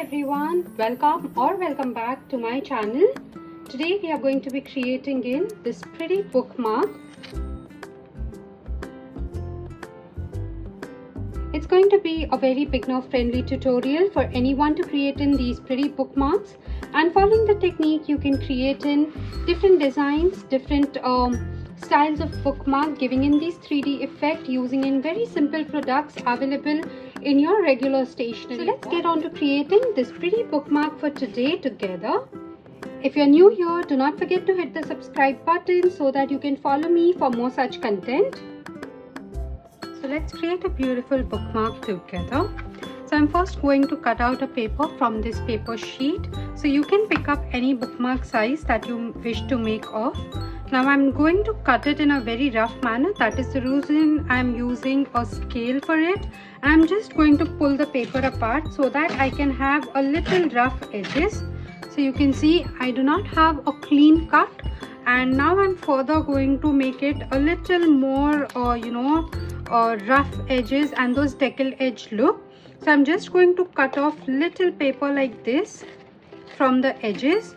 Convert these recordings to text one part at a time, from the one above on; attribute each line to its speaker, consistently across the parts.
Speaker 1: everyone, welcome back to my channel. Today we are going to be creating in this pretty bookmark. It's going to be a very beginner friendly tutorial for anyone to create in these pretty bookmarks, and following the technique you can create in different designs, different styles of bookmark, giving in these 3D effect using in very simple products available in your regular stationery. So let's get on to creating this pretty bookmark for today together. If you're new here, do not forget to hit the subscribe button so that you can follow me for more such content. So let's create a beautiful bookmark together. So I'm first going to cut out a paper from this paper sheet. So you can pick up any bookmark size that you wish to make of. Now I'm going to cut it in a very rough manner. That is the reason I'm using a scale for it. I'm just going to pull the paper apart so that I can have a little rough edges. So you can see I do not have a clean cut, and now I'm further going to make it a little more rough edges and those decal edge look. So I'm just going to cut off little paper like this from the edges.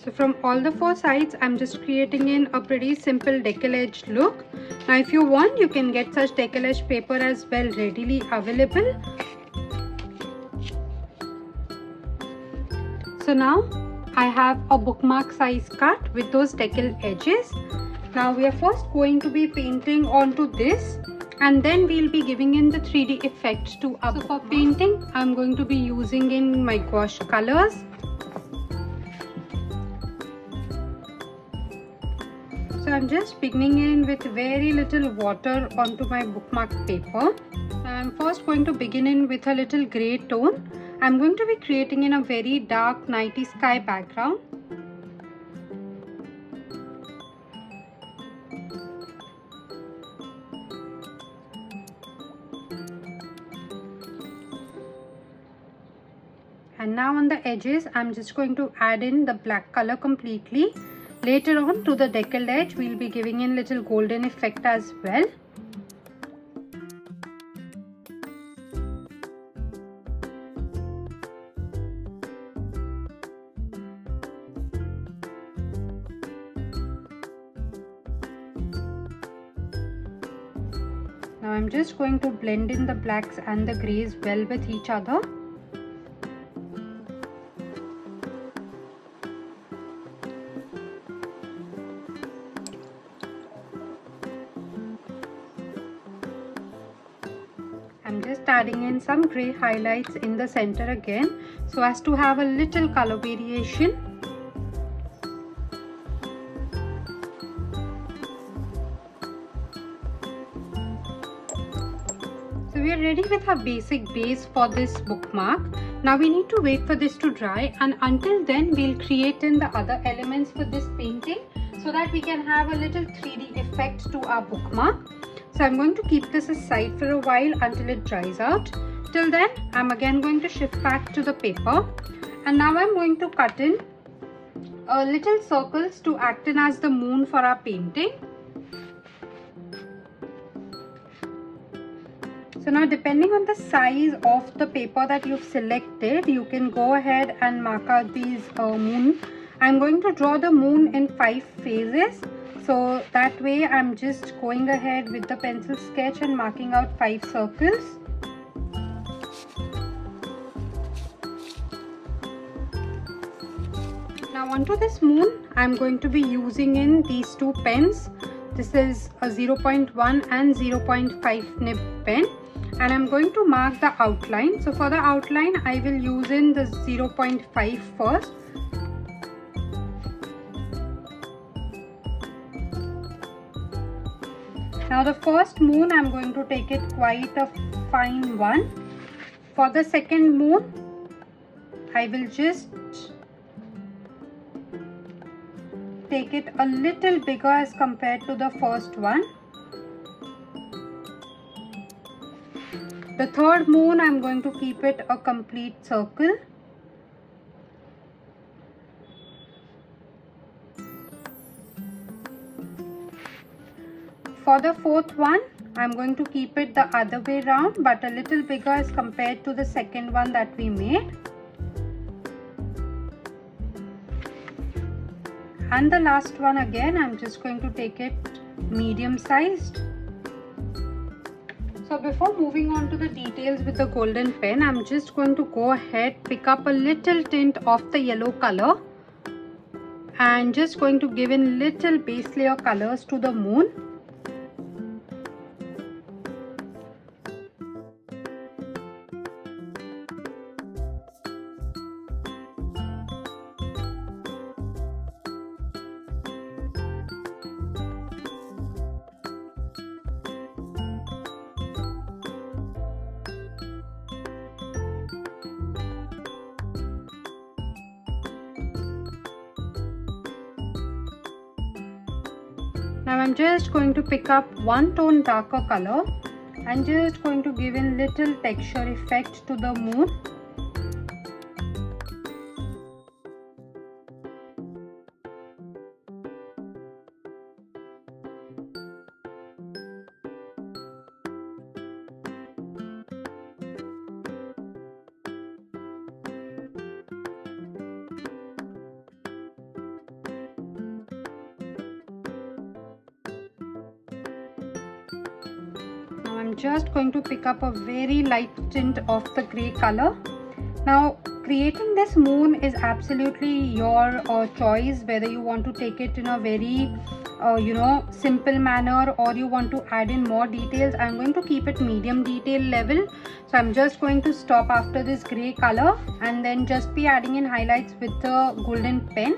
Speaker 1: So from all the four sides, I'm just creating in a pretty simple decal edge look. Now if you want, you can get such decal edge paper as well readily available. So now I have a bookmark size cut with those decal edges. Now we are first going to be painting onto this, and then we'll be giving in the 3D effect to our bookmark. For painting, I'm going to be using in my gouache colors. So I'm just beginning in with very little water onto my bookmark paper. I'm first going to begin in with a little grey tone. I'm going to be creating in a very dark nighty sky background. And now on the edges, I'm just going to add in the black color completely. Later on to the decal edge, we'll be giving in little golden effect as well. Now I'm just going to blend in the blacks and the greys well with each other. I'm just adding in some grey highlights in the center again so as to have a little color variation. So we are ready with our basic base for this bookmark. Now we need to wait for this to dry, and until then we'll create in the other elements for this painting so that we can have a little 3D effect to our bookmark. So I'm going to keep this aside for a while until it dries out. Till then, I'm again going to shift back to the paper, and now I'm going to cut in little circles to act in as the moon for our painting. So now, depending on the size of the paper that you've selected, you can go ahead and mark out these moon. I'm going to draw the moon in 5 phases. So that way I'm just going ahead with the pencil sketch and marking out 5 circles. Now onto this moon, I'm going to be using in these 2 pens. This is a 0.1 and 0.5 nib pen, and I'm going to mark the outline. So for the outline, I will use in the 0.5 first. Now the first moon, I'm going to take it quite a fine one. For the second moon, I will just take it a little bigger as compared to the first one. The third moon, I'm going to keep it a complete circle. for the fourth one, I'm going to keep it the other way round, but a little bigger as compared to the second one that we made. And the last one again, I'm just going to take it medium sized. So before moving on to the details with the golden pen, I'm just going to go ahead, pick up a little tint of the yellow color and just going to give in little base layer colors to the moon. Now I'm just going to pick up one tone darker color and just going to give in little texture effect to the moon. I'm just going to pick up a very light tint of the grey color. Now creating this moon is absolutely your choice, whether you want to take it in a very simple manner or you want to add in more details. I'm going to keep it medium detail level, so I'm just going to stop after this grey color and then just be adding in highlights with the golden pen.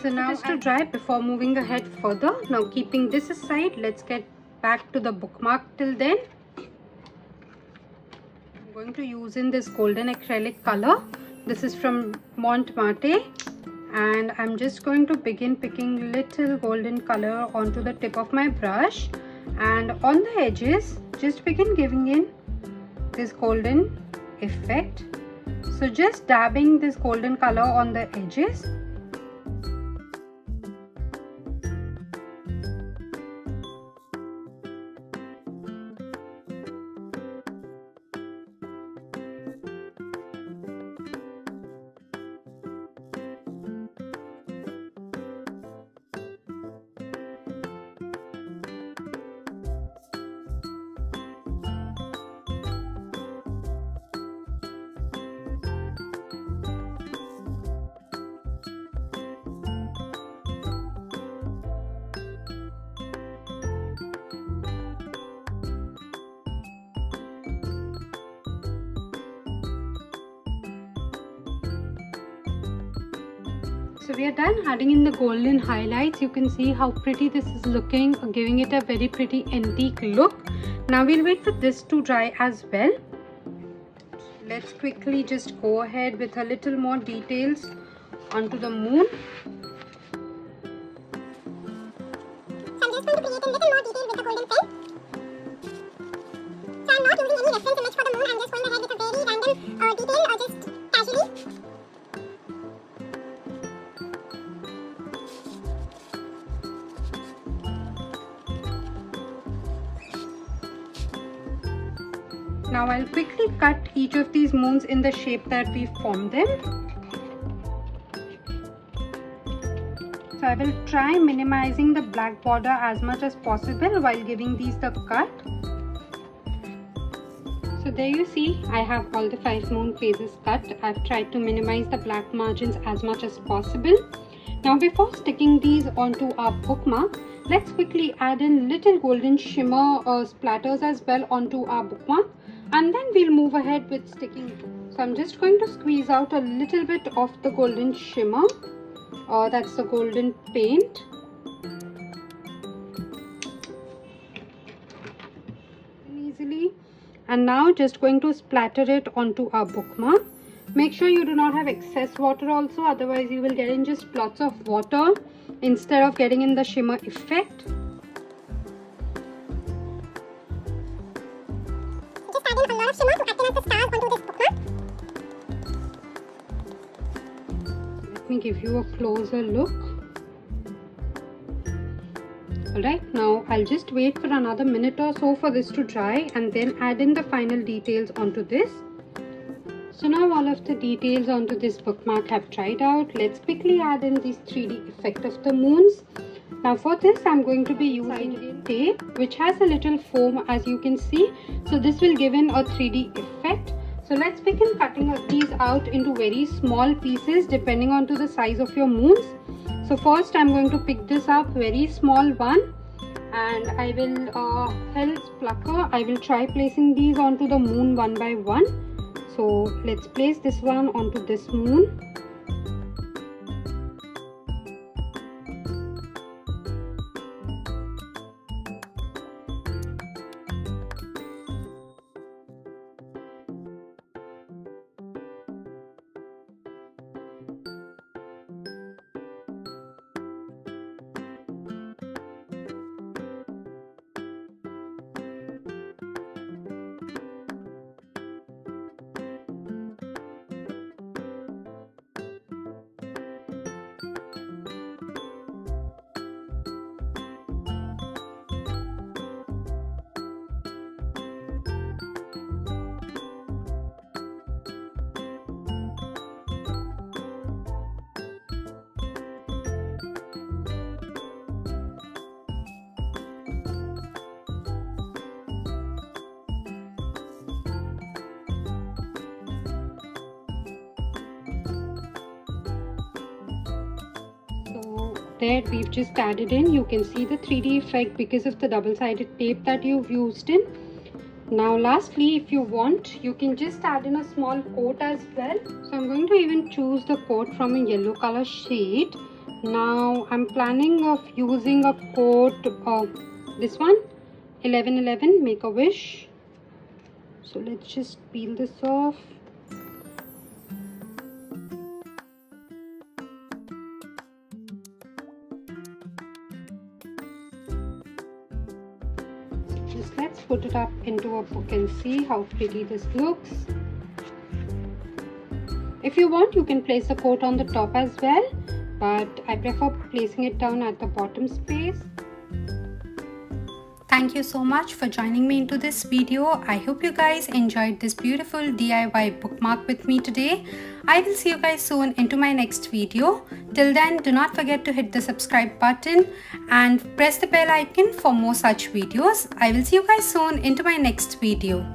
Speaker 1: So now just to dry before moving ahead further. Now keeping this aside, let's get back to the bookmark. Till then, I'm going to use in this golden acrylic color. This is from Montmartre, and I'm just going to begin picking little golden color onto the tip of my brush, and on the edges just begin giving in this golden effect. So just dabbing this golden color on the edges. So we are done adding in the golden highlights. You can see how pretty this is looking, giving it a very pretty antique look. Now we'll wait for this to dry as well. Let's quickly just go ahead with a little more details onto the moon.
Speaker 2: So I'm just going to create a little more detail with the golden pen. So I'm not using any reference image for the moon. I'm just going ahead with a very random detail or just casually.
Speaker 1: Now I'll quickly cut each of these moons in the shape that we formed them. So I will try minimizing the black border as much as possible while giving these the cut. So there you see, I have all the 5 moon phases cut. I've tried to minimize the black margins as much as possible. Now before sticking these onto our bookmark, let's quickly add in little golden shimmer splatters as well onto our bookmark, and then we'll move ahead with sticking. So I'm just going to squeeze out a little bit of the golden shimmer, that's the golden paint. Easily. And now just going to splatter it onto our bookmark. Make sure you do not have excess water also, otherwise you will get in just lots of water instead of getting in the shimmer effect.
Speaker 2: Just add in a lot of shimmer to act as the stars onto this bookmark.
Speaker 1: Let me give you a closer look. Alright, now I'll just wait for another minute or so for this to dry and then add in the final details onto this. So now all of the details onto this bookmark have dried out. Let's quickly add in this 3D effect of the moons. Now for this I'm going to be using tape which has a little foam, as you can see. So this will give in a 3D effect. So let's begin cutting these out into very small pieces depending on to the size of your moons. So first I'm going to pick this up, very small one, and I will Hell's Plucker. I will try placing these onto the moon one by one. So let's place this one onto this moon. There we've just added in, you can see the 3D effect because of the double-sided tape that you've used in. Now lastly, if you want, you can just add in a small coat as well. So I'm going to even choose the coat from a yellow color shade. Now I'm planning of using a coat, this one, 1111 Make a Wish. So let's just peel this off. Just let's put it up into a book and see how pretty this looks. If you want, you can place the coat on the top as well, but I prefer placing it down at the bottom space. Thank you so much for joining me into this video. I hope you guys enjoyed this beautiful DIY bookmark with me today. I will see you guys soon into my next video. Till then, do not forget to hit the subscribe button and press the bell icon for more such videos. I will see you guys soon into my next video.